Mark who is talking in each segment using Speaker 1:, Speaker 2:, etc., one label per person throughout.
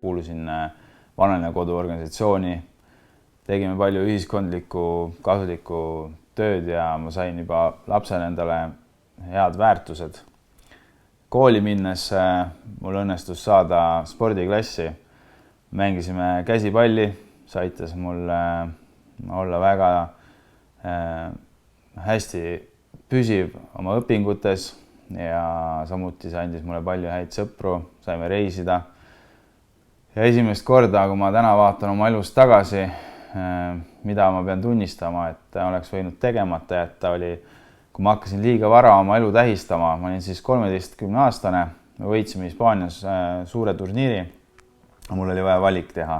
Speaker 1: kuulusin vananejakodu organisatsiooni, tegime palju ühiskondlikku kasulikku tööd ja ma sain juba lapsena endale head väärtused. Kooli minnes mul õnnestus saada spordiklassi. Mängisime käsipalli, see aitas mul olla väga hästi püsiv oma õpingutes ja samuti see andis mulle palju häid sõpru, saime reisida. Ja esimest korda, kui ma täna vaatan oma elust tagasi, mida ma pean tunnistama, et oleks võinud tegemata jätta, oli, kui ma hakkasin liiga vara oma elu tähistama. Ma olin siis 13-aastane, me võitsime Hispaanias suure turniiri. Mul oli vaja valik teha.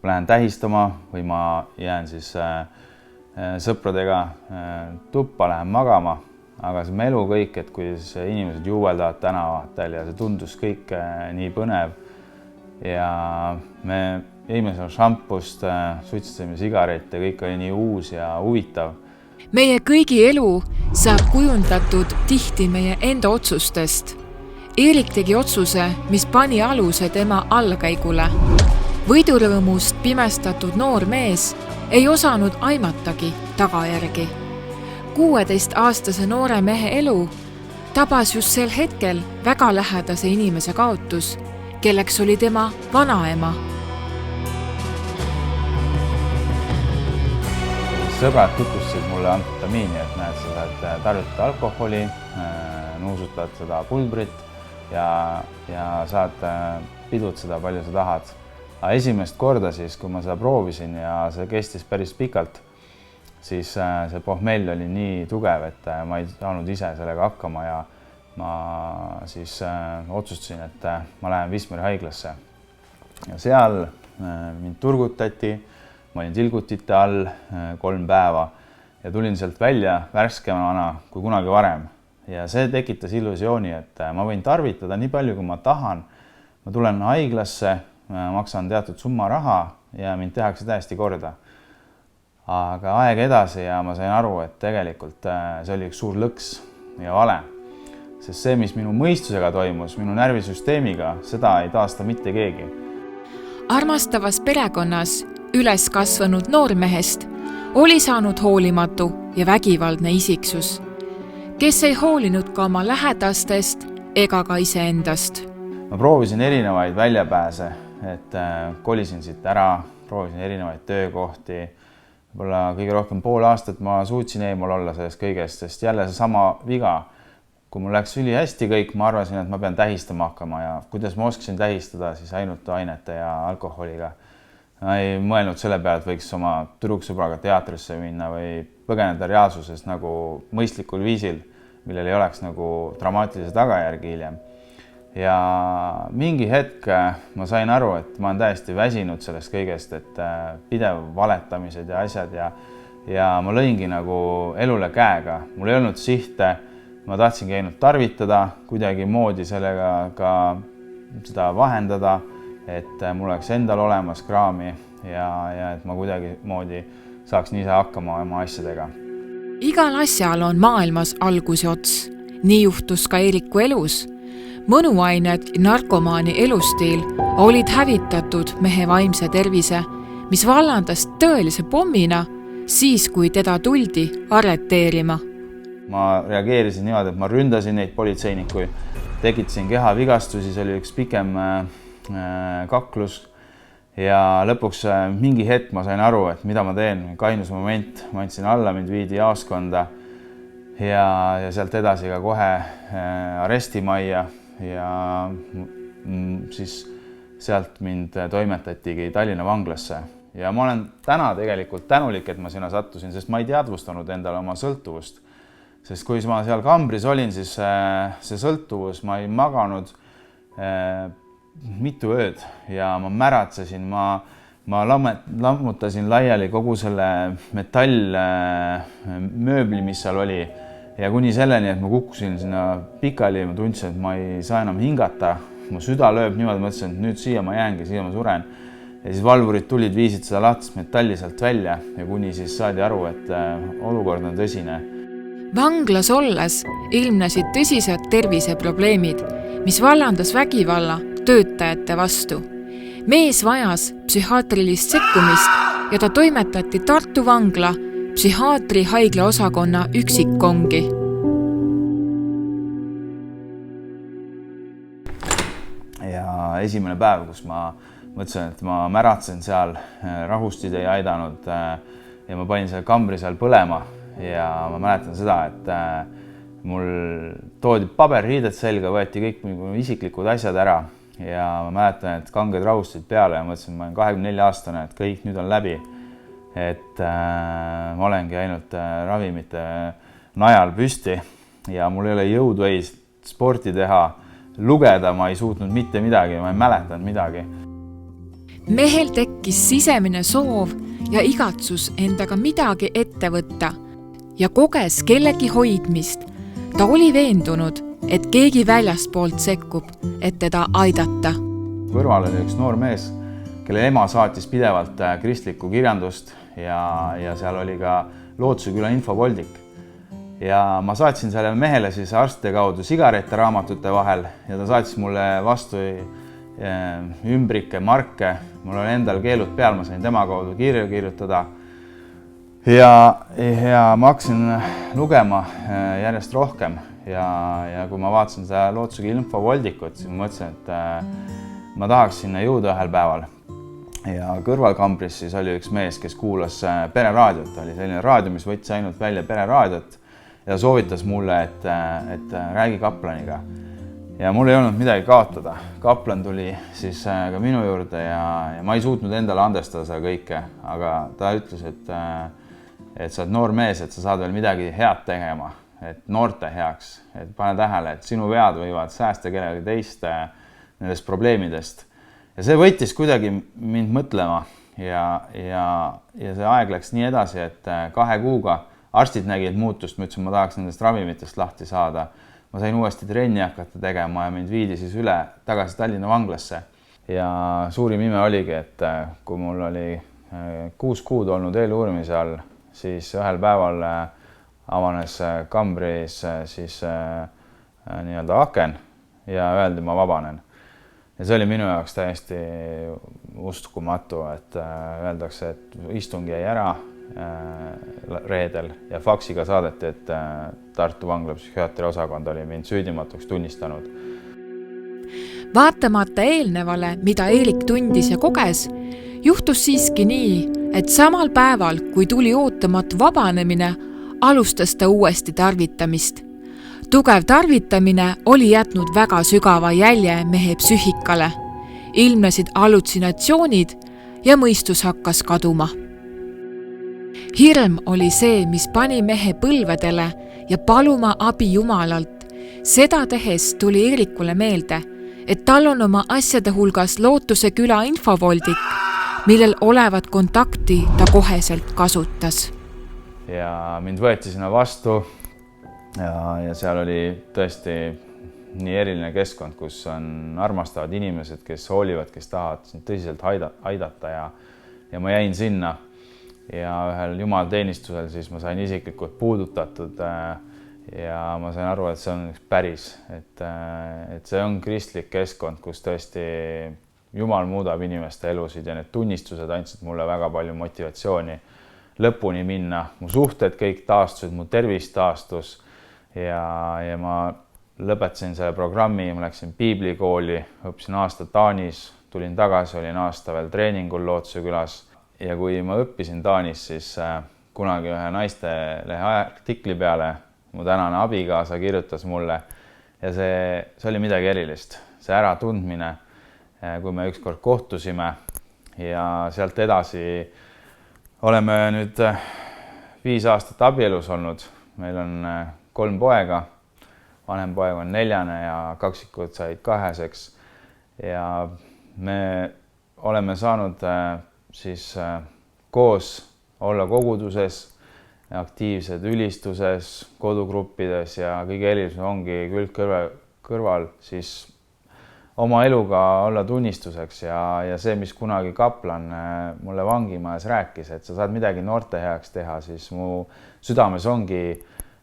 Speaker 1: Ma lähen tähistama või ma jään siis sõpradega tuppa, lähen magama. Aga see melu kõik, et kuidas inimesed juueldavad tänavatel ja see tundus kõik nii põnev. Ja me jõime seal šampust, suitstasime sigarette, kõik oli nii uus ja huvitav.
Speaker 2: Meie kõigi elu saab kujundatud tihti meie enda otsustest. Eerik tegi otsuse, mis pani aluse tema allakäigule. Võidurõõmust pimestatud noor mees ei osanud aimatagi tagajärgi. 16-aastase noore mehe elu tabas just sel hetkel väga lähedase inimese kaotus, kelleks oli tema vanaema.
Speaker 1: Sõbrad tutvustasid mulle amfetamiini, et näed, sa saad tarvitada alkoholi, nuusutad seda pulbrit ja saad pidutseda palju sa tahad. Aga esimest korda siis, kui ma seda proovisin ja see kestis päris pikalt, siis see pohmell oli nii tugev, et ma ei saanud ise sellega hakkama ja ma siis otsustasin, et ma lähen Wismari haiglasse. Ja seal mind turgutati, ma olin tilgutite all 3 päeva ja tulin sealt välja värskemana kui kunagi varem. Ja see tekitas illusiooni, et ma võin tarvitada nii palju, kui ma tahan. Ma tulen haiglasse, maksan teatud summa raha ja mind tehakse täiesti korda. Aga aeg edasi ja ma sain aru, et tegelikult see oli üks suur lõks ja vale. Sest see, mis minu mõistusega toimus, minu närvisüsteemiga, seda ei taasta mitte keegi.
Speaker 2: Armastavas perekonnas üles kasvanud noormehest oli saanud hoolimatu ja vägivaldne isiksus, kes ei hoolinud ka oma lähedastest ega ka iseendast.
Speaker 1: Ma proovisin erinevaid väljapääse, et kolisin siit ära, proovisin erinevaid töökohti. Võib-olla kõige rohkem pool aastat ma suutsin eemal olla sellest kõigest, sest jälle see sama viga. Kui mul läks üli hästi kõik, ma arvasin, et ma pean tähistama hakkama ja kuidas ma oskasin tähistada siis ainult ainete ja alkoholiga. Ma ei mõelnud selle peale, et võiks oma tüdruksõbraga teatrisse minna või põgeneda reaalsuses nagu mõistlikul viisil, millel ei oleks nagu dramaatilise tagajärgi hiljem. Ja mingi hetk ma sain aru, et ma olen täiesti väsinud sellest kõigest, et pidev valetamised ja asjad ja ma lõingi nagu elule käega. Mul ei olnud sihte, ma tahtsingi ainult tarvitada, kuidagi moodi sellega ka seda vahendada, et mul oleks endal olemas kraami ja et ma kuidagi moodi saaks nii hakkama oma asjadega.
Speaker 2: Igal asjal on maailmas algus ja ots. Nii juhtus ka Eeriku elus. Mõnuained ja narkomaani elustiil olid hävitatud mehe vaimse tervise, mis vallandas tõelise pommina siis, kui teda tuldi arreteerima.
Speaker 1: Ma reageerisin niimoodi, et ma ründasin neid politseinikuid, tekitasin kehavigastusi, see oli üks pikem kaklus ja lõpuks mingi hetk ma sain aru, et mida ma teen, kainus moment, ma andsin alla, mind viidi jaoskonda ja sealt edasi ka kohe arestimajja ja siis sealt mind toimetatigi Tallinna vanglasse. Ja ma olen täna tegelikult tänulik, et ma sinna sattusin, sest ma ei teadvustanud endale oma sõltuvust. Sest kui ma seal kambris olin, siis see sõltuvus, ma ei maganud mitu ööd ja ma märatsesin, ma lammutasin laiali kogu selle metallmööbli, mis seal oli. Ja kuni selleni, et ma kukkusin sinna pikali, ma tundsin, et ma ei saa enam hingata. Mu süda lööb niimoodi, mõtlesin, et nüüd siia ma jäängi, siia ma suren. Ja siis valvurid tulid, viisid seda lahtist metalli sealt välja ja kuni siis saadi aru, et olukord on tõsine.
Speaker 2: Vanglas olles ilmnesid tõsised terviseprobleemid, mis vallandas vägivalla töötajate vastu. Mees vajas psühhiaatrilist sekkumist ja ta toimetati Tartu vangla psühhiaatri haigla osakonna üksikkongi.
Speaker 1: Ja esimene päev, kus ma mõtlesin, et ma märatsen seal, rahustid ei aidanud ja ma panin selle kambri seal põlema ja ma mäletan seda, et mul toodi paberriided selga, võeti kõik minu isiklikud asjad ära ja ma mäletan, et kanged rahustid peale ja mõtlesin, et ma olen 24-aastane, et kõik nüüd on läbi. Et ma olengi ainult ravimite najal püsti ja mul ei ole jõudu ei sporti teha, lugeda ma ei suutnud mitte midagi, ma ei mäletanud midagi.
Speaker 2: Mehel tekkis sisemine soov ja igatsus endaga midagi ette võtta ja koges kellegi hoidmist. Ta oli veendunud, et keegi väljaspoolt sekkub, et teda aidata.
Speaker 1: Kõrval oli üks noor mees, kelle ema saatis pidevalt kristlikku kirjandust ja seal oli ka Lootsuse küla infovoldik. Ja ma saatsin sellele mehele siis arstide kaudu sigarette raamatute vahel ja ta saatis mulle vastu ümbrike, marke. Mul oli endal keelud peal, ma sain tema kaudu kirju kirjutada. Ja ma hakkasin lugema järjest rohkem ja kui ma vaatasin seda Lootsuse küla infovoldikut, siis ma mõtlesin, et ma tahaks sinna jõuda ühel päeval. Ja kõrvalkambris siis oli üks mees, kes kuulas pereraadiot. Oli selline raadio, mis võttis ainult välja pereraadiot ja soovitas mulle, et räägi kaplaniga. Ja mul ei olnud midagi kaotada. Kaplan tuli siis ka minu juurde ja ma ei suutnud endale andestada seda kõike, aga ta ütles, et sa oled noor mees, et sa saad veel midagi head tegema, et noorte heaks, et pane tähele, et sinu vead võivad säästa kellegi teist nendest probleemidest. Ja see võttis kuidagi mind mõtlema ja see aeg läks nii edasi, et 2 kuuga arstid nägid muutust, ma ütlesin, ma tahaks nendest ravimitest lahti saada. Ma sain uuesti trenni hakata tegema ja mind viidi siis üle tagasi Tallinna vanglasse. Ja suurim ime oligi, et kui mul oli 6 kuud olnud eeluurimise all, siis ühel päeval avanes kambris siis nii-öelda aken ja öeldi, ma vabanen. Ja see oli minu jaoks täiesti uskumatu, et öeldakse, et istung jäi ära reedel ja faksiga saadeti, et Tartu vangla psühhiaatri osakond oli mind süüdimatuks tunnistanud.
Speaker 2: Vaatamata eelnevale, mida Eerik tundis ja koges, juhtus siiski nii, et samal päeval, kui tuli ootamatu vabanemine, alustas ta uuesti tarvitamist. Tugev tarvitamine oli jätnud väga sügava jälje mehe psüühikale. Ilmnesid hallutsinatsioonid ja mõistus hakkas kaduma. Hirm oli see, mis pani mehe põlvedele ja paluma abi Jumalalt. Seda tehes tuli Eerikule meelde, et tal on oma asjade hulgas Lootuse küla infovoldik, millel olevat kontakti ta koheselt kasutas.
Speaker 1: Ja mind võeti sinna vastu ja seal oli tõesti nii eriline keskkond, kus on armastavad inimesed, kes hoolivad, kes tahavad tõsiselt aidata ja ma jäin sinna. Ja ühel jumalateenistusel siis ma sain isiklikult puudutatud ja ma sain aru, et see on päris, et see on kristlik keskkond, kus tõesti Jumal muudab inimeste elusid ja need tunnistused andsid mulle väga palju motivatsiooni lõpuni minna. Mu suhted kõik taastusid, mu tervis taastus ja ma lõpetasin selle programmi, ma läksin piiblikooli, õppisin aasta Taanis, tulin tagasi, olin aasta veel treeningul Lootsuse külas. Ja kui ma õppisin Taanis, siis kunagi ühe naistelehe artikli peale mu tänane abikaasa kirjutas mulle ja see oli midagi erilist. See äratundmine, kui me ükskord kohtusime ja sealt edasi oleme nüüd 5 aastat abielus olnud. Meil on 3 poega, vanem poeg on 4 ja kaksikud said 2. Ja me oleme saanud siis koos olla koguduses, aktiivsed ülistuses, kodugruppides ja kõige erilisem ongi külg kõrval siis oma eluga olla tunnistuseks ja see, mis kunagi kaplan mulle vangimajas rääkis, et sa saad midagi noorte heaks teha, siis mu südames ongi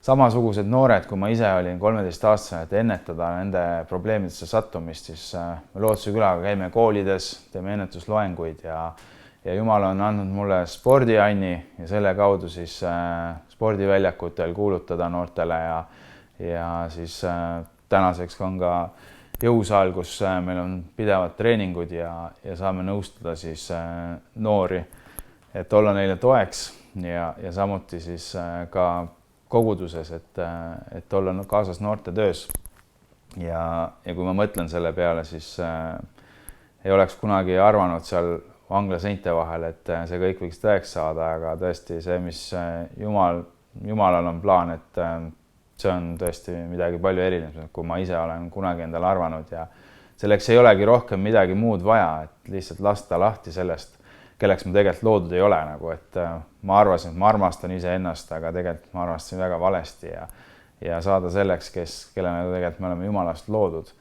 Speaker 1: samasugused noored, kui ma ise olin 13-aastane, et ennetada nende probleemidesse sattumist, siis me Lootsuse külaga käime koolides, teeme ennetusloenguid ja Jumal on andnud mulle spordianni ja selle kaudu siis spordiväljakutel kuulutada noortele ja siis tänaseks on ka jõusaal, kus meil on pidevad treeningud ja saame nõustada siis noori, et olla neile toeks ja samuti siis ka koguduses, et olla kaasas noorte töös. Ja kui ma mõtlen selle peale, siis ei oleks kunagi arvanud seal vangla seinte vahel, et see kõik võiks tõeks saada, aga tõesti see, mis Jumalal on plaan, et see on tõesti midagi palju erinev, kui ma ise olen kunagi endale arvanud ja selleks ei olegi rohkem midagi muud vaja, et lihtsalt lasta lahti sellest, kelleks ma tegelikult loodud ei ole, nagu, et ma arvasin, et ma armastan iseennast, aga tegelikult ma armastasin väga valesti ja saada selleks, kellena tegelikult me oleme Jumalast loodud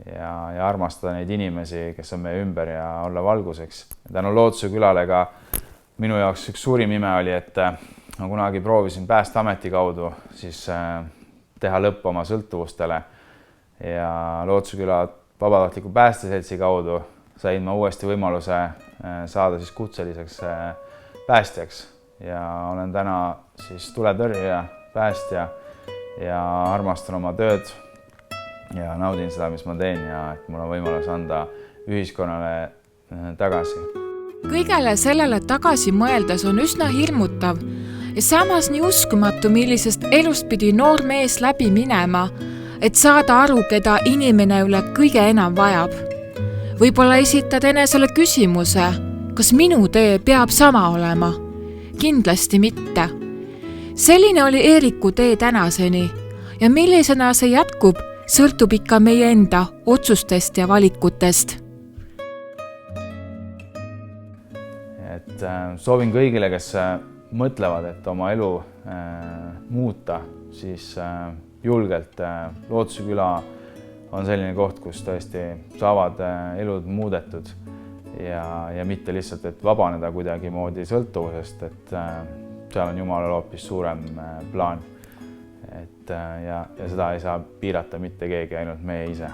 Speaker 1: ja armastada neid inimesi, kes on meie ümber ja olla valguseks. Tänu Lootsuse külale ka minu jaoks üks suurim ime oli, et ma kunagi proovisin Päästeameti kaudu siis teha lõpp oma sõltuvustele ja Lootsuse küla vabatahtliku päästeseltsi kaudu sain ma uuesti võimaluse saada siis kutseliseks päästjaks ja olen täna siis tuletõrjuja, päästja ja armastan oma tööd ja naudin seda, mis ma teen ja et mul on võimalus anda ühiskonnale tagasi.
Speaker 2: Kõigele sellele tagasi mõeldes on üsna hirmutav ja samas nii uskumatu, millisest elust pidi noor mees läbi minema, et saada aru, keda inimene üle kõige enam vajab. Võib-olla esitad enesele küsimuse, kas minu tee peab sama olema? Kindlasti mitte. Selline oli Eeriku tee tänaseni ja millisena see jätkub, sõltub ikka meie enda otsustest ja valikutest.
Speaker 1: Et soovin kõigile, kes mõtlevad, et oma elu muuta, siis julgelt Lootsuse küla on selline koht, kus tõesti saavad elud muudetud ja mitte lihtsalt, et vabaneda kuidagi moodi sõltuvusest, et seal on Jumalal hoopis suurem plaan. Ja seda ei saa piirata mitte keegi, ainult meie ise.